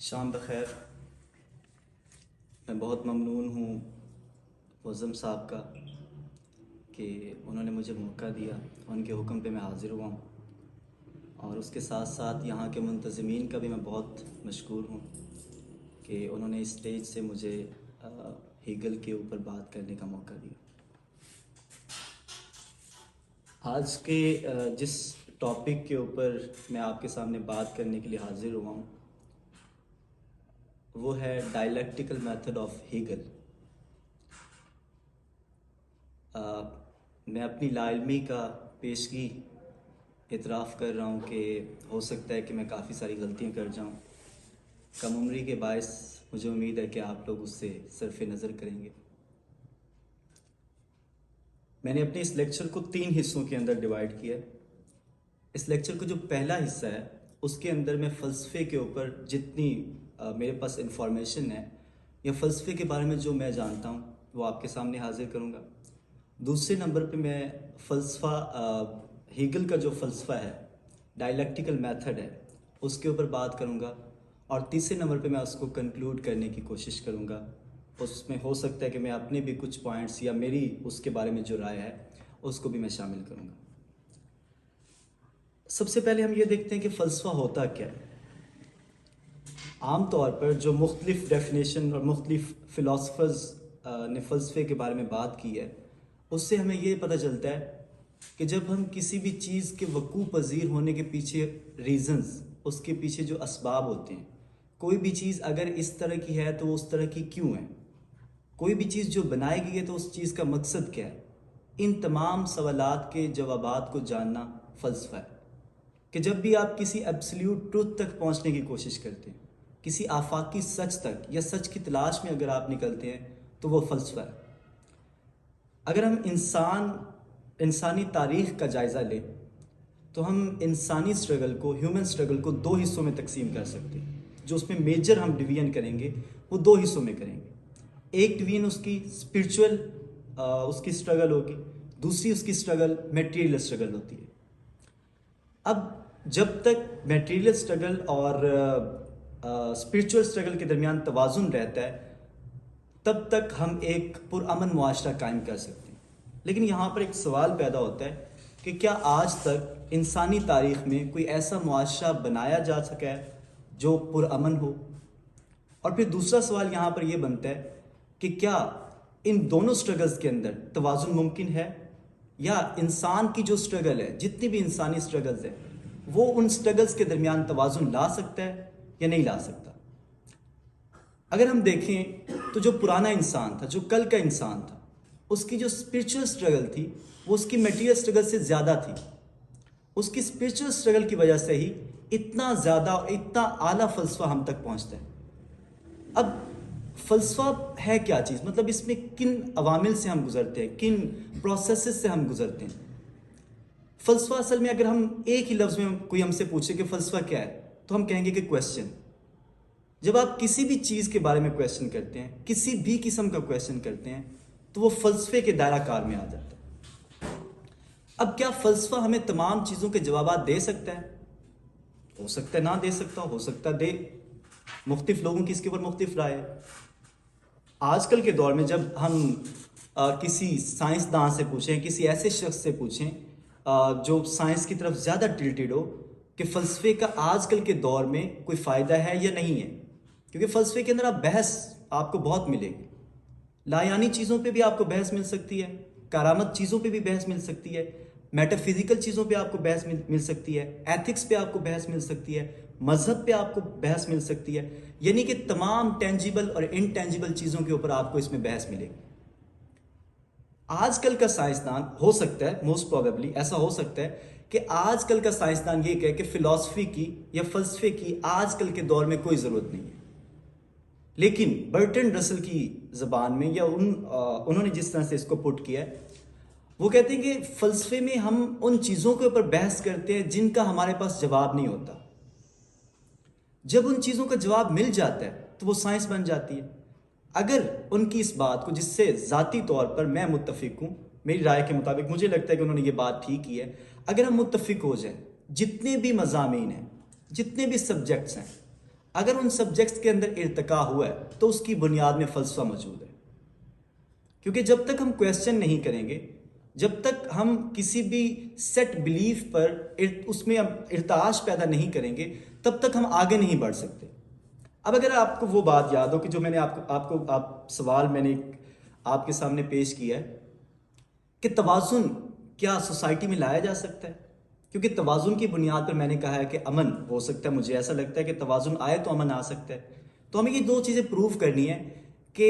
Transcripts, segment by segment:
شام بخیر. میں بہت ممنون ہوں معظم صاحب کا کہ انہوں نے مجھے موقع دیا. ان کے حکم پہ میں حاضر ہوا ہوں، اور اس کے ساتھ ساتھ یہاں کے منتظمین کا بھی میں بہت مشکور ہوں کہ انہوں نے اسٹیج سے مجھے ہیگل کے اوپر بات کرنے کا موقع دیا. آج کے جس ٹاپک کے اوپر میں آپ کے سامنے بات کرنے کے لیے حاضر ہوا ہوں وہ ہے ڈائلیکٹیکل میتھڈ آف ہیگل. میں اپنی لا علمی کا پیشگی اعتراف کر رہا ہوں کہ ہو سکتا ہے کہ میں کافی ساری غلطیاں کر جاؤں. کم عمری کے باعث مجھے امید ہے کہ آپ لوگ اس سے صرف نظر کریں گے. میں نے اپنے اس لیکچر کو 3 حصوں کے اندر ڈیوائیڈ کیا ہے. اس لیکچر کا جو پہلا حصہ ہے اس کے اندر میں فلسفے کے اوپر جتنی میرے پاس انفارمیشن ہے یا فلسفے کے بارے میں جو میں جانتا ہوں وہ آپ کے سامنے حاضر کروں گا. دوسرے نمبر پہ میں فلسفہ ہیگل کا جو فلسفہ ہے ڈائلیکٹیکل میتھڈ ہے اس کے اوپر بات کروں گا. اور تیسرے نمبر پہ میں اس کو کنکلوڈ کرنے کی کوشش کروں گا. اس میں ہو سکتا ہے کہ میں اپنے بھی کچھ پوائنٹس یا میری اس کے بارے میں جو رائے ہے اس کو بھی میں شامل کروں گا. سب سے پہلے ہم یہ دیکھتے ہیں کہ فلسفہ ہوتا کیا ہے. عام طور پر جو مختلف ڈیفینیشن اور مختلف فلاسفرز نے فلسفے کے بارے میں بات کی ہے اس سے ہمیں یہ پتہ چلتا ہے کہ جب ہم کسی بھی چیز کے وقوع پذیر ہونے کے پیچھے ریزنز، اس کے پیچھے جو اسباب ہوتے ہیں، کوئی بھی چیز اگر اس طرح کی ہے تو وہ اس طرح کی کیوں ہے، کوئی بھی چیز جو بنائی گئی ہے تو اس چیز کا مقصد کیا ہے، ان تمام سوالات کے جوابات کو جاننا فلسفہ ہے. کہ جب بھی آپ کسی ایبسلیوٹ ٹروتھ تک پہنچنے کی کوشش کرتے ہیں، کسی آفاقی سچ تک یا سچ کی تلاش میں اگر آپ نکلتے ہیں تو وہ فلسفہ ہے. اگر ہم انسانی تاریخ کا جائزہ لیں تو ہم انسانی سٹرگل کو، ہیومن سٹرگل کو 2 حصوں میں تقسیم کر سکتے ہیں. جو اس میں میجر ہم ڈویژن کریں گے وہ 2 حصوں میں کریں گے. ایک ڈویژن اس کی اسپرچول اس کی سٹرگل ہوگی، دوسری اس کی سٹرگل میٹیریل سٹرگل ہوتی ہے. اب جب تک میٹیریل سٹرگل اور اسپرچول سٹرگل کے درمیان توازن رہتا ہے تب تک ہم ایک پرامن معاشرہ قائم کر سکتے ہیں. لیکن یہاں پر ایک سوال پیدا ہوتا ہے کہ کیا آج تک انسانی تاریخ میں کوئی ایسا معاشرہ بنایا جا سکا ہے جو پرامن ہو؟ اور پھر دوسرا سوال یہاں پر یہ بنتا ہے کہ کیا ان دونوں سٹرگلز کے اندر توازن ممکن ہے، یا انسان کی جو سٹرگل ہے، جتنی بھی انسانی سٹرگلز ہیں، وہ ان سٹرگلز کے درمیان توازن لا سکتا ہے یا نہیں لا سکتا؟ اگر ہم دیکھیں تو جو پرانا انسان تھا، جو کل کا انسان تھا، اس کی جو اسپرچول سٹرگل تھی وہ اس کی میٹیریل سٹرگل سے زیادہ تھی. اس کی اسپرچول سٹرگل کی وجہ سے ہی اتنا زیادہ اور اتنا اعلیٰ فلسفہ ہم تک پہنچتا ہے. اب فلسفہ ہے کیا چیز؟ مطلب اس میں کن عوامل سے ہم گزرتے ہیں، کن پروسیسز سے ہم گزرتے ہیں. فلسفہ اصل میں اگر ہم ایک ہی لفظ میں کوئی ہم سے پوچھے کہ فلسفہ کیا ہے تو ہم کہیں گے کہ کویسچن. جب آپ کسی بھی چیز کے بارے میں کویسچن کرتے ہیں، کسی بھی قسم کا کویسچن کرتے ہیں تو وہ فلسفے کے دائرہ کار میں آ جاتا ہے. اب کیا فلسفہ ہمیں تمام چیزوں کے جوابات دے سکتا ہے؟ ہو سکتا ہے نہ دے سکتا، ہو سکتا ہے دے. مختلف لوگوں کی اس کے اوپر مختلف رائے ہے. آج کل کے دور میں جب ہم کسی سائنسداں سے پوچھیں، کسی ایسے شخص سے پوچھیں جو سائنس کی طرف زیادہ ٹلٹیڈ ہو کہ فلسفے کا آج کل کے دور میں کوئی فائدہ ہے یا نہیں ہے، کیونکہ فلسفے کے اندر بحث آپ کو بہت ملے گی. لایانی چیزوں پہ بھی آپ کو بحث مل سکتی ہے، کرامت چیزوں پہ بھی بحث مل سکتی ہے، میٹا فزیکل چیزوں پہ آپ کو بحث مل سکتی ہے، ایتھکس پہ آپ کو بحث مل سکتی ہے، مذہب پہ آپ کو بحث مل سکتی ہے. یعنی کہ تمام ٹینجیبل اور انٹینجیبل چیزوں کے اوپر آپ کو اس میں بحث ملے گی. آج کل کا سائنسدان ہو سکتا ہے، موسٹ پروبیبلی ایسا ہو سکتا ہے کہ آج کل کا سائنسدان یہ کہے کہ فلسفے کی یا فلسفے کی آج کل کے دور میں کوئی ضرورت نہیں ہے. لیکن برٹرنڈ رسل کی زبان میں یا انہوں نے جس طرح سے اس کو پٹ کیا ہے، وہ کہتے ہیں کہ فلسفے میں ہم ان چیزوں کے اوپر بحث کرتے ہیں جن کا ہمارے پاس جواب نہیں ہوتا. جب ان چیزوں کا جواب مل جاتا ہے تو وہ سائنس بن جاتی ہے. اگر ان کی اس بات کو، جس سے ذاتی طور پر میں متفق ہوں، میری رائے کے مطابق مجھے لگتا ہے کہ انہوں نے یہ بات ٹھیک کی ہے، اگر ہم متفق ہو جائیں، جتنے بھی مضامین ہیں، جتنے بھی سبجیکٹس ہیں، اگر ان سبجیکٹس کے اندر ارتقا ہوا ہے تو اس کی بنیاد میں فلسفہ موجود ہے. کیونکہ جب تک ہم کویسچن نہیں کریں گے، جب تک ہم کسی بھی سیٹ بلیف پر اس میں ارتعاش پیدا نہیں کریں گے، تب تک ہم آگے نہیں بڑھ سکتے. اب اگر آپ کو وہ بات یاد ہو کہ جو میں نے آپ سوال میں نے آپ کے سامنے پیش کیا ہے کہ توازن کیا سوسائٹی میں لایا جا سکتا ہے، کیونکہ توازن کی بنیاد پر میں نے کہا ہے کہ امن ہو سکتا ہے. مجھے ایسا لگتا ہے کہ توازن آئے تو امن آ سکتا ہے. تو ہمیں یہ دو چیزیں پروو کرنی ہے کہ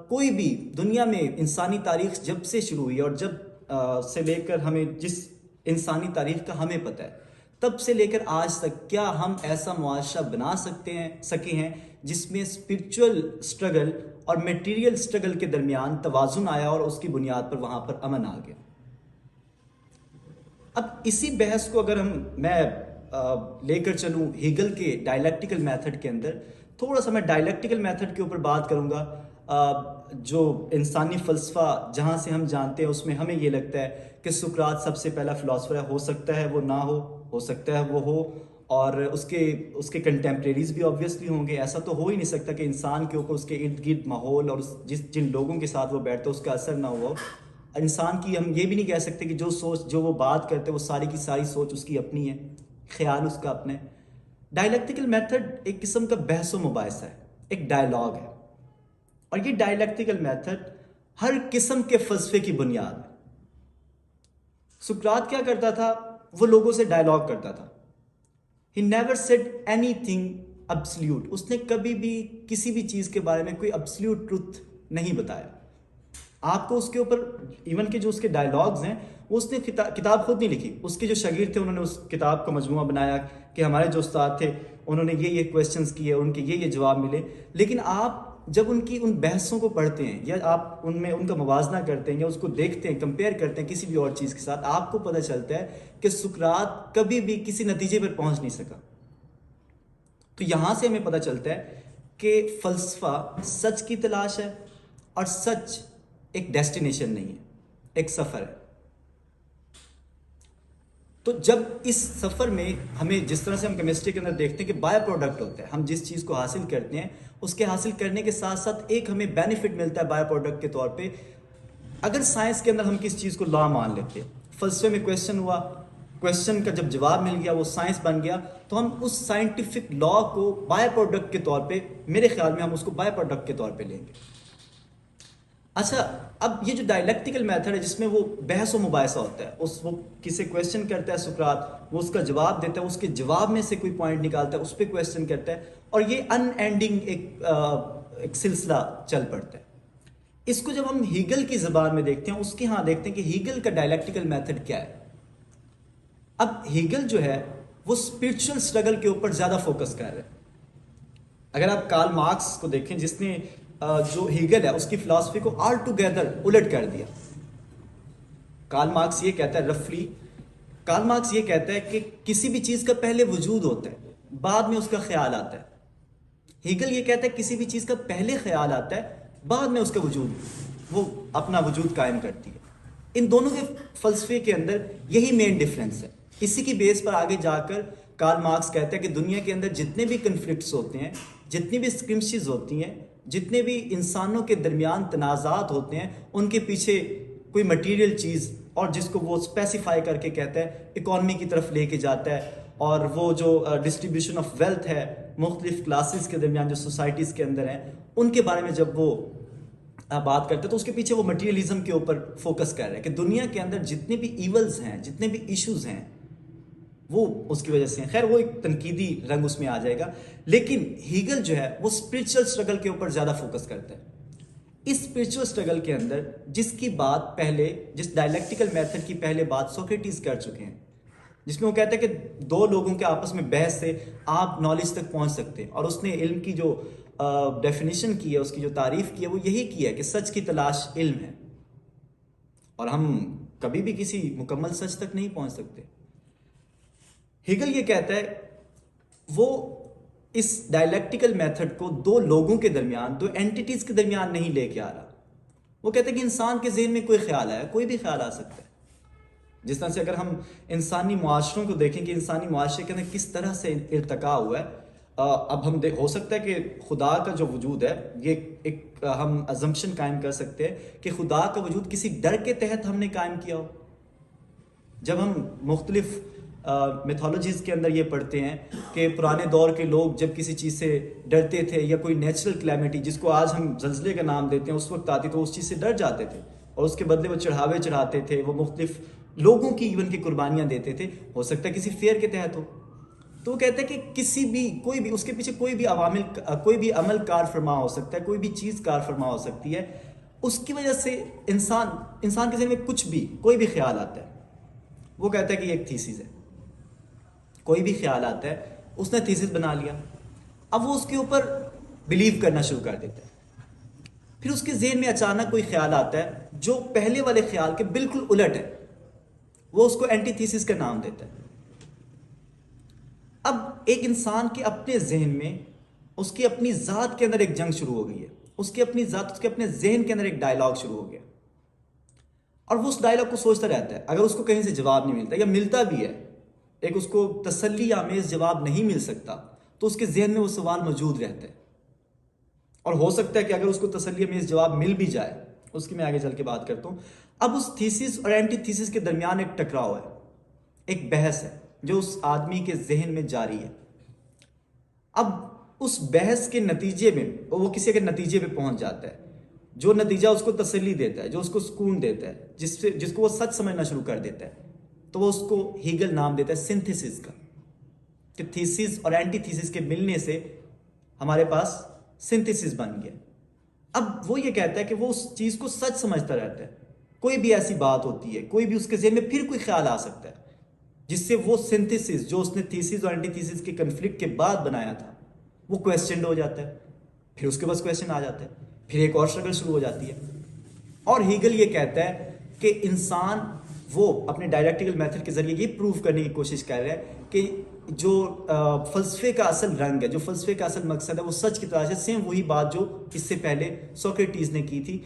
کوئی بھی دنیا میں انسانی تاریخ جب سے شروع ہوئی اور جب سے لے کر ہمیں جس انسانی تاریخ کا ہمیں پتہ ہے، تب سے لے کر آج تک کیا ہم ایسا معاشرہ بنا سکے ہیں جس میں اسپرچول سٹرگل اور میٹیریل سٹرگل کے درمیان توازن آیا اور اس کی بنیاد پر وہاں پر امن آ گیا. اب اسی بحث کو اگر میں لے کر چلوں ہیگل کے ڈائلیکٹیکل میتھڈ کے اندر، تھوڑا سا میں ڈائلیکٹیکل میتھڈ کے اوپر بات کروں گا. جو انسانی فلسفہ جہاں سے ہم جانتے ہیں اس میں ہمیں یہ لگتا ہے کہ سقراط سب سے پہلا فلاسفر ہے. ہو سکتا ہے وہ نہ ہو سکتا ہے وہ ہو، اور اس کے کنٹمپریریز بھی آبویسلی ہوں گے. ایسا تو ہو ہی نہیں سکتا کہ انسان کے اوپر اس کے ارد گرد ماحول اور جن لوگوں کے ساتھ وہ بیٹھتا ہے اس کا اثر نہ ہوا. انسان کی ہم یہ بھی نہیں کہہ سکتے کہ جو وہ بات کرتے وہ ساری کی ساری سوچ اس کی اپنی ہے، خیال اس کا اپنا ہے. ڈائلیکٹیکل میتھڈ ایک قسم کا بحث و مباحثہ ہے، ایک ڈائلاگ ہے، اور یہ ڈائلیکٹیکل میتھڈ ہر قسم کے فلسفے کی بنیاد ہے. سقراط کیا کرتا تھا؟ وہ لوگوں سے ڈائلاگ کرتا تھا. He never said anything absolute. اس نے کبھی بھی کسی بھی چیز کے بارے میں کوئی absolute truth نہیں بتایا. آپ کو اس کے اوپر ایون کہ جو اس کے ڈائلاگز ہیں وہ اس نے کتاب خود نہیں لکھی. اس کے جو شاگرد تھے انہوں نے اس کتاب کا مجموعہ بنایا کہ ہمارے جو استاد تھے انہوں نے یہ کویسچنز کیے، ان کے یہ جواب ملے. لیکن آپ جب ان بحثوں کو پڑھتے ہیں یا آپ ان کا موازنہ کرتے ہیں یا اس کو دیکھتے ہیں، کمپیئر کرتے ہیں کسی بھی اور چیز کے ساتھ، آپ کو پتہ چلتا ہے کہ سقراط کبھی بھی کسی نتیجے پر پہنچ نہیں سکا. تو یہاں سے ہمیں پتہ چلتا ہے کہ فلسفہ سچ کی تلاش ہے، اور سچ ایک ڈیسٹینیشن نہیں ہے، ایک سفر ہے. تو جب اس سفر میں ہمیں جس طرح سے ہم کیمسٹری کے اندر دیکھتے ہیں کہ بائی پروڈکٹ ہوتا ہے، ہم جس چیز کو حاصل کرتے ہیں اس کے حاصل کرنے کے ساتھ ساتھ ایک ہمیں بینیفٹ ملتا ہے بائی پروڈکٹ کے طور پہ. اگر سائنس کے اندر ہم کس چیز کو لا مان لیتے ہیں، فلسفے میں کویسچن ہوا، کویسچن کا جب جواب مل گیا وہ سائنس بن گیا، تو ہم اس سائنٹیفک لا کو بائی پروڈکٹ کے طور پہ، میرے خیال میں ہم اس کو بائی پروڈکٹ کے طور پہ لیں گے. اچھا، اب یہ جو ڈائلیکٹیکل میتھڈ ہے جس میں وہ بحث و مباحثہ ہوتا ہے، وہ کسی کویسچن کرتا ہے سقراط، وہ اس کا جواب دیتا ہے، اس کے جواب میں سے کوئی پوائنٹ نکالتا ہے، اس پہ کویسچن کرتا ہے، اور یہ ان اینڈنگ ایک سلسلہ چل پڑتا ہے. اس کو جب ہم ہیگل کی زبان میں دیکھتے ہیں، اس کے ہاں دیکھتے ہیں کہ ہیگل کا ڈائلیکٹیکل میتھڈ کیا ہے. اب ہیگل جو ہے وہ اسپرچل سٹرگل کے اوپر زیادہ فوکس کر رہے ہیں. اگر آپ کارل مارکس کو دیکھیں جس نے جو ہیگل ہے اس کی فلسفی کو آل ٹوگیدر الٹ کر دیا. کارل مارکس یہ کہتا ہے کارل مارکس یہ کہتا ہے کہ کسی بھی چیز کا پہلے وجود ہوتا ہے، بعد میں اس کا خیال آتا ہے. ہیگل یہ کہتا ہے کسی بھی چیز کا پہلے خیال آتا ہے، بعد میں اس کا وجود، وہ اپنا وجود قائم کرتی ہے. ان دونوں کے فلسفے کے اندر یہی مین ڈفرینس ہے. اسی کی بیس پر آگے جا کر کارل مارکس کہتا ہے کہ دنیا کے اندر جتنے بھی کنفلکٹس ہوتے ہیں، جتنی بھی اسکرمشز ہوتی ہیں، جتنے بھی انسانوں کے درمیان تنازعات ہوتے ہیں، ان کے پیچھے کوئی مٹیریل چیز، اور جس کو وہ اسپیسیفائی کر کے کہتا ہے اکانومی کی طرف لے کے جاتا ہے. اور وہ جو ڈسٹریبیوشن آف ویلتھ ہے مختلف کلاسز کے درمیان جو سوسائٹیز کے اندر ہیں، ان کے بارے میں جب وہ بات کرتے ہیں تو اس کے پیچھے وہ مٹیریلزم کے اوپر فوکس کر رہے ہیں کہ دنیا کے اندر جتنے بھی ایولز ہیں، جتنے بھی ایشوز ہیں، وہ اس کی وجہ سے ہیں. خیر وہ ایک تنقیدی رنگ اس میں آ جائے گا. لیکن ہیگل جو ہے وہ اسپرچل سٹرگل کے اوپر زیادہ فوکس کرتا ہے. اس اسپرچل سٹرگل کے اندر جس کی بات پہلے، جس ڈائلیکٹیکل میتھڈ کی پہلے بات سوکریٹس کر چکے ہیں، جس میں وہ کہتا ہے کہ دو لوگوں کے آپس میں بحث سے آپ نالج تک پہنچ سکتے ہیں. اور اس نے علم کی جو ڈیفینیشن کی ہے، اس کی جو تعریف کی ہے، وہ یہی کی ہے کہ سچ کی تلاش علم ہے، اور ہم کبھی بھی کسی مکمل سچ تک نہیں پہنچ سکتے. ہیگل یہ کہتا ہے وہ اس ڈائلیکٹیکل میتھڈ کو دو لوگوں کے درمیان، دو اینٹیٹیز کے درمیان نہیں لے کے آ رہا. وہ کہتا ہے کہ انسان کے ذہن میں کوئی خیال آیا، کوئی بھی خیال آ سکتا ہے. جس طرح سے اگر ہم انسانی معاشروں کو دیکھیں کہ انسانی معاشرے کے اندر کس طرح سے ارتقا ہوا ہے، اب ہم ہو سکتا ہے کہ خدا کا جو وجود ہے یہ ایک ہم ازمپشن قائم کر سکتے ہیں کہ خدا کا وجود کسی ڈر کے تحت ہم نے قائم کیا ہو. جب ہم مختلف میتھولوجیز کے اندر یہ پڑھتے ہیں کہ پرانے دور کے لوگ جب کسی چیز سے ڈرتے تھے یا کوئی نیچرل کلیمٹی جس کو آج ہم زلزلے کا نام دیتے ہیں اس وقت آتی تو اس چیز سے ڈر جاتے تھے اور اس کے بدلے وہ چڑھاوے چڑھاتے تھے, وہ مختلف لوگوں کی ایون کی قربانیاں دیتے تھے. ہو سکتا ہے کسی فیئر کے تحت ہو. تو وہ کہتے ہیں کہ کسی بھی کوئی بھی اس کے پیچھے کوئی بھی عمل کار فرما ہو سکتا ہے, کوئی بھی چیز کار فرما ہو سکتی ہے. اس کی وجہ سے انسان کے ذہن میں کچھ بھی کوئی بھی خیال آتا ہے, وہ کہتا ہے کہ یہ ایک تھیسس ہے. کوئی بھی خیال آتا ہے, اس نے تھیسس بنا لیا, اب وہ اس کے اوپر بلیو کرنا شروع کر دیتا ہے. پھر اس کے ذہن میں اچانک کوئی خیال آتا ہے جو پہلے والے خیال کے بالکل الٹ ہے, وہ اس کو اینٹی تھیسس کا نام دیتا ہے. اب ایک انسان کے اپنے ذہن میں اس کی اپنی ذات کے اندر ایک جنگ شروع ہو گئی ہے, اس کے اپنے ذہن کے اندر ایک ڈائلاگ شروع ہو گیا, اور وہ اس ڈائلاگ کو سوچتا رہتا ہے. اگر اس کو کہیں سے جواب نہیں ملتا یا ملتا بھی ہے, ایک اس کو تسلی آمیز جواب نہیں مل سکتا, تو اس کے ذہن میں وہ سوال موجود رہتا ہے. اور ہو سکتا ہے کہ اگر اس کو تسلی آمیز جواب مل بھی جائے, اس کی میں آگے چل کے بات کرتا ہوں. اب اس تھیسس اور اینٹی تھیسس کے درمیان ایک ٹکراؤ ہے, ایک بحث ہے جو اس آدمی کے ذہن میں جاری ہے. اب اس بحث کے نتیجے میں وہ کسی کے نتیجے پہ پہنچ جاتا ہے, جو نتیجہ اس کو تسلی دیتا ہے, جو اس کو سکون دیتا ہے, جس کو وہ سچ سمجھنا شروع کر دیتا ہے, تو وہ اس کو ہیگل نام دیتا ہے سنتھیسس کا, کہ تھیسس اور اینٹی تھیسس کے ملنے سے ہمارے پاس سنتھیسس بن گیا. اب وہ یہ کہتا ہے کہ وہ اس چیز کو سچ سمجھتا رہتا ہے. کوئی بھی ایسی بات ہوتی ہے, کوئی بھی اس کے ذہن میں پھر کوئی خیال آ سکتا ہے جس سے وہ سنتھیسس جو اس نے تھیسس اور اینٹی تھیسس کے کنفلکٹ کے بعد بنایا تھا وہ کویسچنڈ ہو جاتا ہے. پھر اس کے پاس کویسچن آ جاتا ہے, پھر ایک اور اسٹرگل شروع ہو جاتی ہے. اور ہیگل یہ کہتا ہے کہ انسان وہ اپنے ڈائلیکٹیکل میتھڈ کے ذریعے یہ پروف کرنے کی کوشش کر رہا ہے کہ جو فلسفے کا اصل رنگ ہے, جو فلسفے کا اصل مقصد ہے, وہ سچ کی تلاش ہے. سیم وہی بات جو اس سے پہلے سوکریٹیز نے کی تھی,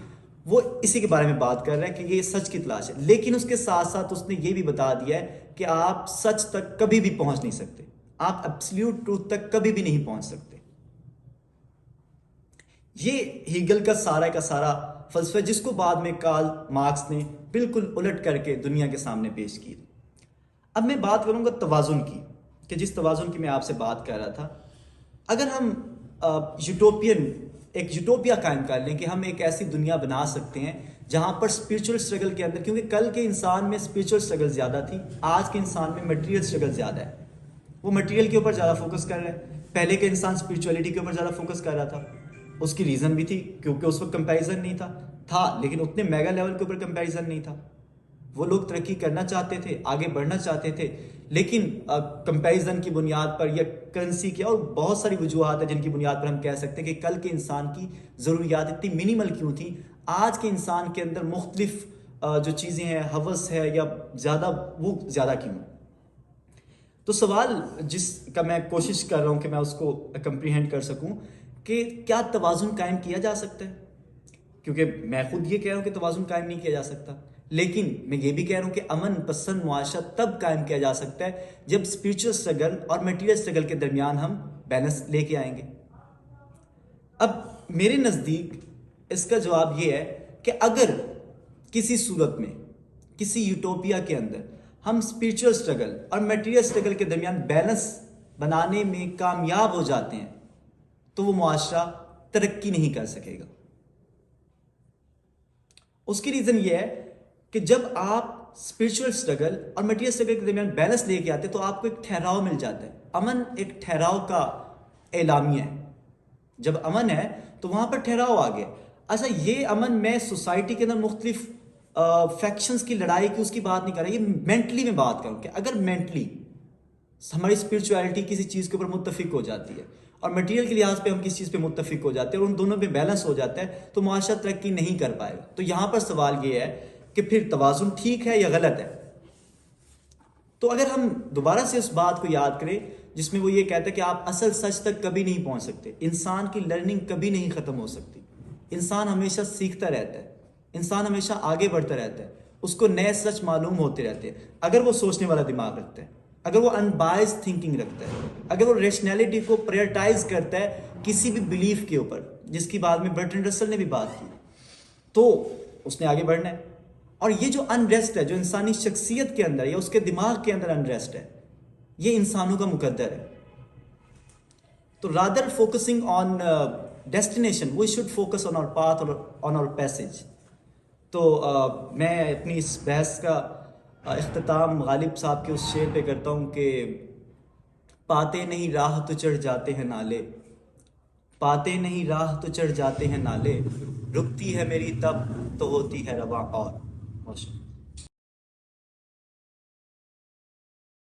وہ اسی کے بارے میں بات کر رہا ہے کہ یہ سچ کی تلاش ہے. لیکن اس کے ساتھ ساتھ اس نے یہ بھی بتا دیا ہے کہ آپ سچ تک کبھی بھی پہنچ نہیں سکتے, آپ ایبسلیوٹ ٹروتھ تک کبھی بھی نہیں پہنچ سکتے. یہ ہیگل کا سارا فلسفہ, جس کو بعد میں کارل مارکس نے بالکل الٹ کر کے دنیا کے سامنے پیش کی. اب میں بات کروں گا توازن کی, کہ جس توازن کی میں آپ سے بات کر رہا تھا. اگر ہم ایک یوٹوپیا قائم کر لیں کہ ہم ایک ایسی دنیا بنا سکتے ہیں جہاں پر اسپرچول اسٹرگل کے اندر, کیونکہ کل کے انسان میں اسپرچول اسٹرگل زیادہ تھی, آج کے انسان میں مٹیریل اسٹرگل زیادہ ہے. وہ مٹیریل کے اوپر زیادہ فوکس کر رہا ہے. پہلے کے انسان اسپرچولیٹی کے اوپر زیادہ فوکس کر رہا تھا. اس کی ریزن بھی تھی کیونکہ اس وقت کمپیریزن نہیں تھا, لیکن اتنے میگا لیول کے اوپر کمپیریزن نہیں تھا. وہ لوگ ترقی کرنا چاہتے تھے, آگے بڑھنا چاہتے تھے, لیکن کمپیریزن کی بنیاد پر یا کرنسی کی اور بہت ساری وجوہات ہیں جن کی بنیاد پر ہم کہہ سکتے ہیں کہ کل کے انسان کی ضروریات اتنی منیمل کیوں تھیں, آج کے انسان کے اندر مختلف جو چیزیں ہیں, ہوس ہے یا وہ زیادہ کیوں. تو سوال جس کا میں کوشش کر رہا ہوں کہ میں اس کو کمپریہینڈ کر سکوں کہ کیا توازن قائم کیا جا سکتا ہے, کیونکہ میں خود یہ کہہ رہا ہوں کہ توازن قائم نہیں کیا جا سکتا, لیکن میں یہ بھی کہہ رہا ہوں کہ امن پسند معاشرہ تب قائم کیا جا سکتا ہے جب اسپرچول اسٹرگل اور میٹیریل اسٹرگل کے درمیان ہم بیلنس لے کے آئیں گے. اب میرے نزدیک اس کا جواب یہ ہے کہ اگر کسی صورت میں کسی یوٹوپیا کے اندر ہم اسپرچول اسٹرگل اور میٹیریل اسٹرگل کے درمیان بیلنس بنانے میں کامیاب ہو جاتے ہیں تو وہ معاشرہ ترقی نہیں کر سکے گا. اس کی ریزن یہ ہے کہ جب آپ اسپرچول اسٹرگل اور میٹیریل اسٹرگل کے درمیان بیلنس لے کے آتے تو آپ کو ایک ٹھہراؤ مل جاتا ہے. امن ایک ٹھہراؤ کا اعلامیہ ہے. جب امن ہے تو وہاں پر ٹھہراؤ آ گیا. اچھا, یہ امن میں سوسائٹی کے اندر مختلف فیکشنز کی لڑائی کی اس کی بات نہیں کر رہا, یہ مینٹلی میں بات کروں کہ اگر مینٹلی ہماری اسپرچویلٹی کسی چیز کے اوپر متفق ہو جاتی ہے اور مٹیریل کے لحاظ پہ ہم کسی چیز پہ متفق ہو جاتے ہیں اور ان دونوں پہ بیلنس ہو جاتا ہے تو معاشرہ ترقی نہیں کر پائے گا. تو یہاں پر سوال یہ ہے کہ پھر توازن ٹھیک ہے یا غلط ہے. تو اگر ہم دوبارہ سے اس بات کو یاد کریں جس میں وہ یہ کہتا ہے کہ آپ اصل سچ تک کبھی نہیں پہنچ سکتے, انسان کی لرننگ کبھی نہیں ختم ہو سکتی, انسان ہمیشہ سیکھتا رہتا ہے, انسان ہمیشہ آگے بڑھتا رہتا ہے, اس کو نئے سچ معلوم ہوتے رہتے ہیں اگر وہ سوچنے والا دماغ رکھتا ہے. اگر وہ انبائز تھنکنگ رکھتا ہے، اگر وہ ریشنلٹی کو پریورٹائز کرتا ہے کسی بھی بلیف کے اوپر، جس کی بعد میں برٹرینڈ رسل نے بھی بات کی، تو اس نے آگے بڑھنا ہے. اور یہ جو انریسٹ ہے جو انسانی شخصیت کے اندر یا اس کے دماغ کے اندر انریسٹ ہے، یہ انسانوں کا مقدر ہے. تو rather focusing on destination we should focus on our path اور آن آور پیسج. تو میں اپنی اس بحث کا اختتام غالب صاحب کے اس شعر پہ کرتا ہوں کہ پاتے نہیں راہ تو چڑھ جاتے ہیں نالے، پاتے نہیں راہ تو چڑھ جاتے ہیں نالے، رکتی ہے میری تب تو ہوتی ہے رواں اور.